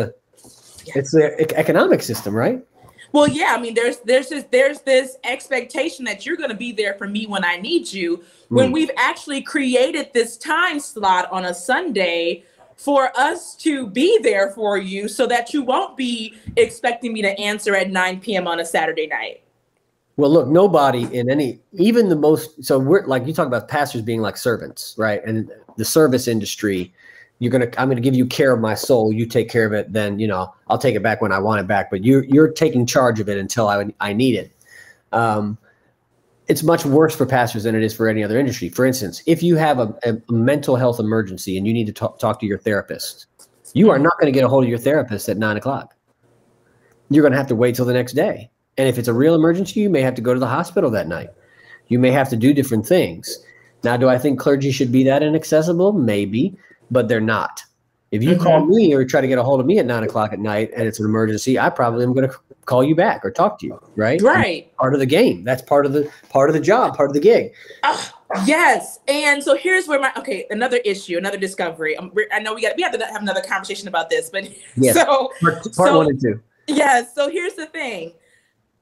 it's the economic system, right? Well, yeah. I mean, there's this expectation that you're going to be there for me when I need you. When we've actually created this time slot on a Sunday for us to be there for you, so that you won't be expecting me to answer at 9 p.m. on a Saturday night. Well, look, nobody even the most, so we're like, you talk about pastors being like servants, right? And the service industry, I'm going to give you care of my soul. You take care of it. Then, I'll take it back when I want it back, but you're taking charge of it until I need it. It's much worse for pastors than it is for any other industry. For instance, if you have a mental health emergency and you need to talk to your therapist, you are not going to get a hold of your therapist at 9:00. You're going to have to wait till the next day. And if it's a real emergency, you may have to go to the hospital that night. You may have to do different things. Now, do I think clergy should be that inaccessible? Maybe, but they're not. If you call me or try to get a hold of me at 9 o'clock at night and it's an emergency, I probably am going to call you back or talk to you. Right. Right. Part of the game. That's part of the job, part of the gig. Yes. And so here's where another issue, another discovery. I know we have to have another conversation about this, but yes. Part 1 and 2. Yes. So here's the thing.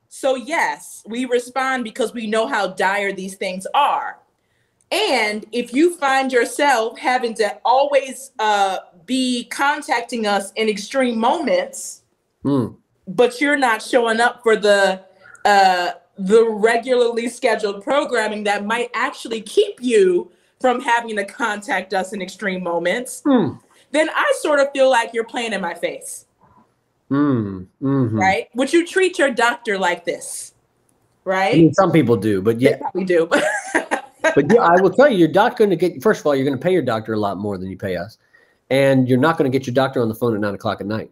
So yes, we respond because we know how dire these things are. And if you find yourself having to always be contacting us in extreme moments, but you're not showing up for the regularly scheduled programming that might actually keep you from having to contact us in extreme moments, then I sort of feel like you're playing in my face. Right? Would you treat your doctor like this? Right? I mean, some people do, but yeah. They probably do. But yeah, I will tell you, you're not going to get, first of all, you're going to pay your doctor a lot more than you pay us. And you're not going to get your doctor on the phone at 9 o'clock at night.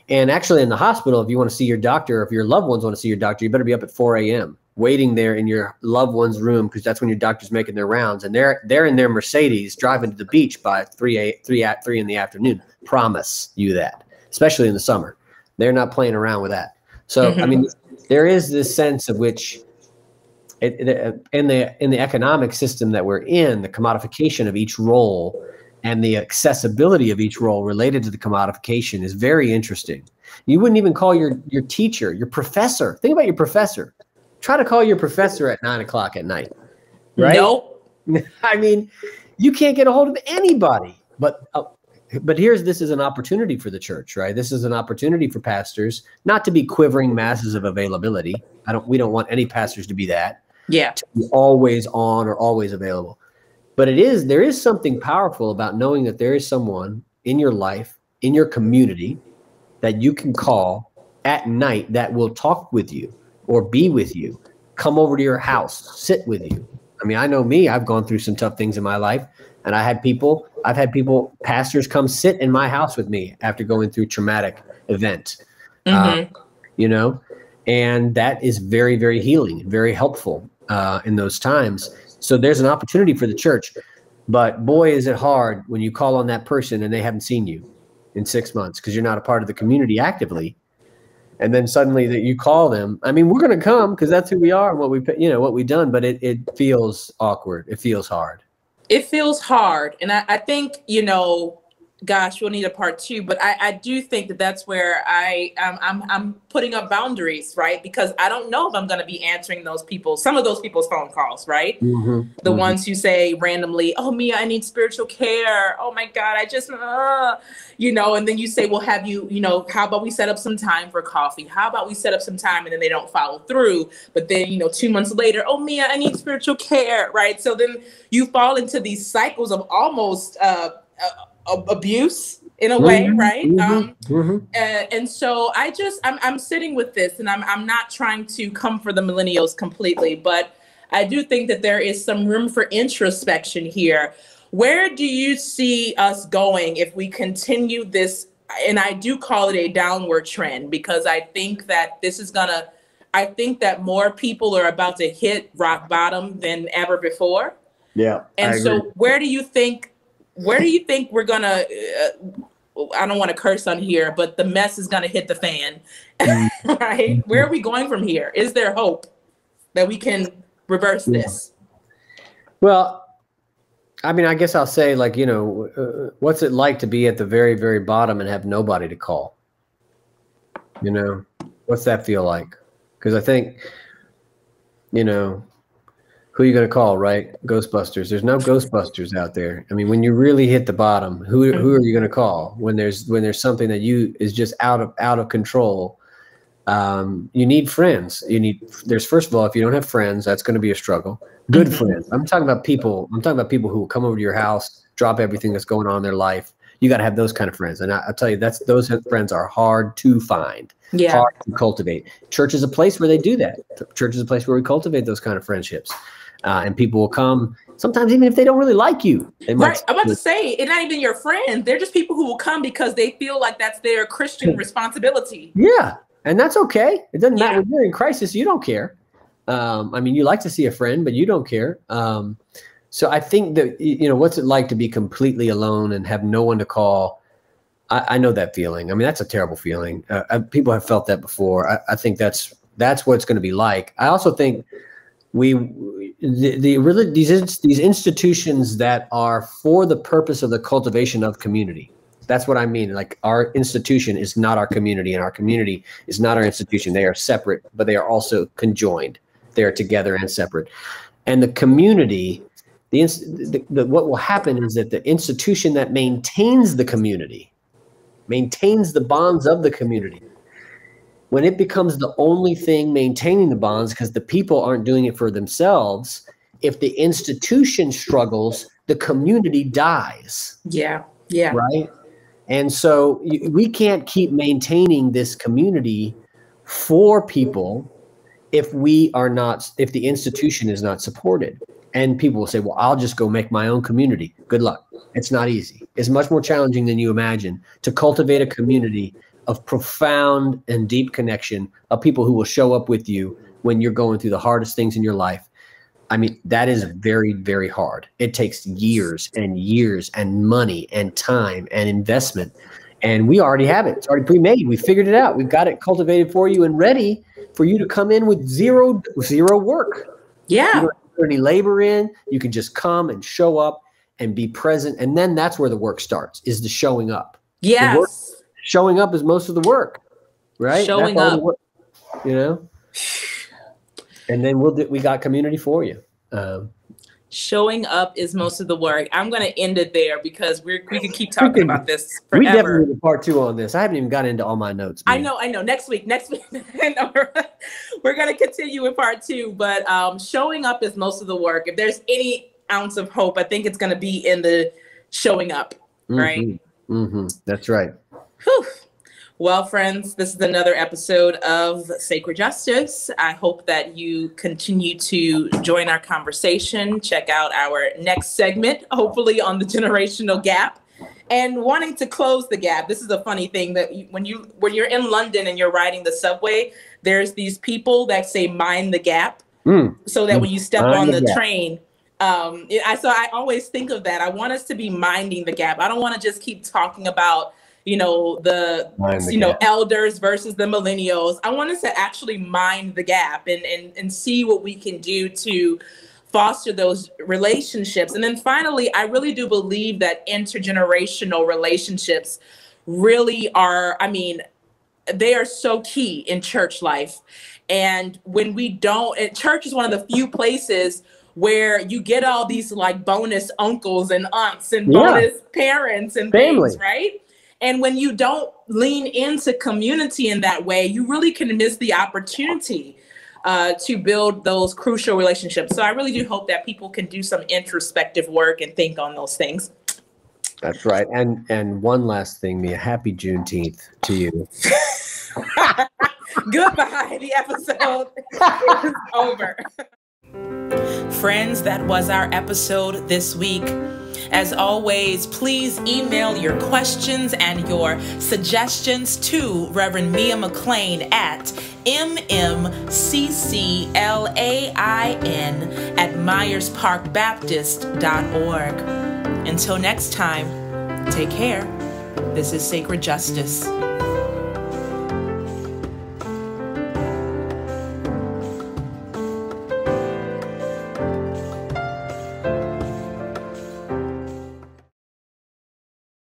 And actually in the hospital, if you want to see your doctor, if your loved ones want to see your doctor, you better be up at 4 a.m. waiting there in your loved one's room, because that's when your doctor's making their rounds. And they're in their Mercedes driving to the beach by 3 in the afternoon. Promise you that, especially in the summer. They're not playing around with that. So, I mean, there is this sense of which in the economic system that we're in, the commodification of each role and the accessibility of each role related to the commodification is very interesting. You wouldn't even call your teacher, your professor. Think about your professor. Try to call your professor at 9 o'clock at night, right? Nope. I mean, you can't get a hold of anybody. But this is an opportunity for the church, right? This is an opportunity for pastors not to be quivering masses of availability. We don't want any pastors to be that. Yeah. To be always on or always available. But there is something powerful about knowing that there is someone in your life, in your community, that you can call at night that will talk with you or be with you, come over to your house, sit with you. I mean, I know me, I've gone through some tough things in my life, and I've had people, pastors come sit in my house with me after going through traumatic event, and that is very, very healing, very helpful in those times. So there's an opportunity for the church, but boy, is it hard when you call on that person and they haven't seen you in 6 months because you're not a part of the community actively. And then suddenly that you call them. I mean, we're going to come because that's who we are and what we've done, but it feels awkward. It feels hard. It feels hard. And I think, gosh, we'll need a part 2, but I do think that's where I'm putting up boundaries, right? Because I don't know if I'm going to be answering some of those people's phone calls, right? The ones who say randomly, "Oh, Mia, I need spiritual care. Oh my God, I just, and then you say, well, how about we set up some time for coffee? How about we set up some time? And then they don't follow through. But then, 2 months later, "Oh, Mia, I need spiritual care," right? So then you fall into these cycles of almost, abuse in a way, right? And so I'm sitting with this, and I'm not trying to come for the millennials completely, but I do think that there is some room for introspection here. Where do you see us going if we continue this? And I do call it a downward trend, because I think that I think that more people are about to hit rock bottom than ever before. Yeah. And so where do you think we're gonna, I don't want to curse on here, but the mess is gonna hit the fan, right? Where are we going from here? Is there hope that we can reverse this? Well, I mean, I guess I'll say, what's it like to be at the very, very bottom and have nobody to call? What's that feel like? Because I think, who are you going to call, right? Ghostbusters. There's no Ghostbusters out there. I mean, when you really hit the bottom, who are you going to call when there's something that is just out of control? You need friends. There's, first of all, if you don't have friends, that's going to be a struggle. Good friends. I'm talking about people who will come over to your house, drop everything that's going on in their life. You got to have those kind of friends. And I'll tell you, those friends are hard to find, hard to cultivate. Church is a place where they do that. Church is a place where we cultivate those kind of friendships. And people will come sometimes, even if they don't really like you. Right. I'm about to say, it's not even your friend. They're just people who will come because they feel like that's their Christian responsibility. Yeah. And that's okay. It doesn't matter. When you're in crisis, you don't care. I mean, you like to see a friend, but you don't care. So I think that, what's it like to be completely alone and have no one to call? I know that feeling. I mean, that's a terrible feeling. People have felt that before. I think that's what it's going to be like. I also think these institutions that are for the purpose of the cultivation of community. That's what I mean. Like, our institution is not our community, and our community is not our institution. They are separate, but they are also conjoined. They are together and separate. And the community, what will happen is that the institution that maintains the community, maintains the bonds of the community, when it becomes the only thing maintaining the bonds because the people aren't doing it for themselves, if the institution struggles, the community dies. Yeah. Right? And so we can't keep maintaining this community for people if the institution is not supported. And people will say, well, I'll just go make my own community. Good luck. It's not easy. It's much more challenging than you imagine to cultivate a community of profound and deep connection of people who will show up with you when you're going through the hardest things in your life. I mean, that is very, very hard. It takes years and years and money and time and investment. And we already have it. It's already pre-made. We figured it out. We've got it cultivated for you and ready for you to come in with zero work. Yeah. You don't put any labor in. You can just come and show up and be present. And then that's where the work starts, is the showing up. Yes. Showing up is most of the work, right? Showing up. Work, And then we got community for you. Showing up is most of the work. I'm going to end it there because we can keep talking about this forever. We definitely need a part 2 on this. I haven't even got into all my notes. Man. I know. Next week. We're going to continue with part 2. But showing up is most of the work. If there's any ounce of hope, I think it's going to be in the showing up, right? Mm-hmm. That's right. Whew. Well, friends, this is another episode of Sacred Justice. I hope that you continue to join our conversation. Check out our next segment, hopefully on the generational gap. And wanting to close the gap, this is a funny thing that when you're in London and you're riding the subway, there's these people that say mind the gap, so that when you step on the train, I always think of that. I want us to be minding the gap. I don't want to just keep talking about elders versus the millennials. I want us to actually mind the gap and see what we can do to foster those relationships. And then finally, I really do believe that intergenerational relationships really are, they are so key in church life. And when we don't, church is one of the few places where you get all these like bonus uncles and aunts and bonus parents and family. Things, right? And when you don't lean into community in that way, you really can miss the opportunity to build those crucial relationships. So I really do hope that people can do some introspective work and think on those things. That's right. And one last thing, Mia, happy Juneteenth to you. Goodbye. The episode is over. Friends, that was our episode this week. As always, please email your questions and your suggestions to Reverend Mia McLean at mmcclain@myersparkbaptist.org. Until next time, take care. This is Sacred Justice.